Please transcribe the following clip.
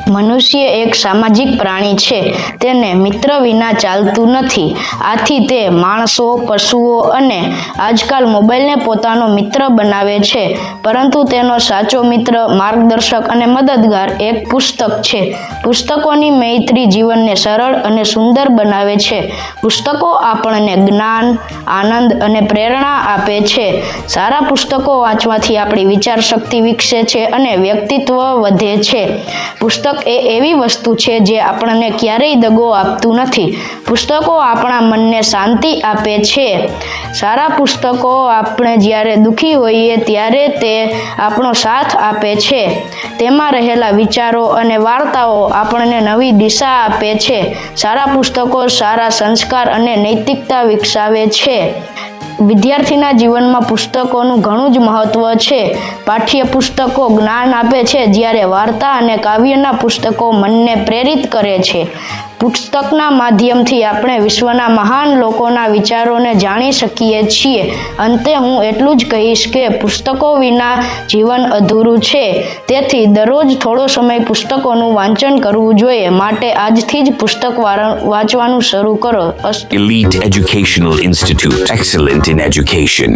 મનુષ્ય એક સામાજિક પ્રાણી છે. તેને મિત્ર વિના ચાલતું નથી. આથી તે માણસો, પશુઓ અને આજકાલ મોબાઈલને પોતાનો મિત્ર બનાવે છે. પરંતુ તેનો સાચો મિત્ર, માર્ગદર્શક અને મદદગાર એક પુસ્તક છે. પુસ્તકોની મૈત્રી જીવનને સરળ અને સુંદર બનાવે છે. પુસ્તકો આપણને જ્ઞાન, આનંદ અને પ્રેરણા આપે છે. સારા પુસ્તકો વાંચવાથી આપણી વિચાર શક્તિ વિકસે છે અને વ્યક્તિત્વ વધે છે. પુસ્તક એ એવી વસ્તુ છે જે આપણને ક્યારેય દગો આપતું નથી. પુસ્તકો આપણા મનને શાંતિ આપે છે. સારા પુસ્તકો આપણે જ્યારે દુઃખી હોઈએ ત્યારે તે આપણો સાથ આપે છે. તેમાં રહેલા વિચારો અને વાર્તાઓ આપણને નવી દિશા આપે છે. સારા પુસ્તકો સારા સંસ્કાર અને નૈતિકતા વિકસાવે છે. વિદ્યાર્થીના જીવનમાં પુસ્તકોનું ઘણું જ મહત્વ છે. પાઠ્ય પુસ્તકો જ્ઞાન આપે છે, જ્યારે વાર્તા અને કાવ્યના પુસ્તકો મનને પ્રેરિત કરે છે. પુસ્તકના માધ્યમથી આપણે વિશ્વના મહાન લોકોના વિચારોને જાણી શકીએ છીએ. અંતે હું એટલું જ કહીશ કે પુસ્તકો વિના જીવન અધૂરું છે. તેથી દરરોજ થોડો સમય પુસ્તકોનું વાંચન કરવું જોઈએ. માટે આજથી જ પુસ્તક વાંચવાનું શરૂ કરો. Elite Educational Institute. Excellent in education.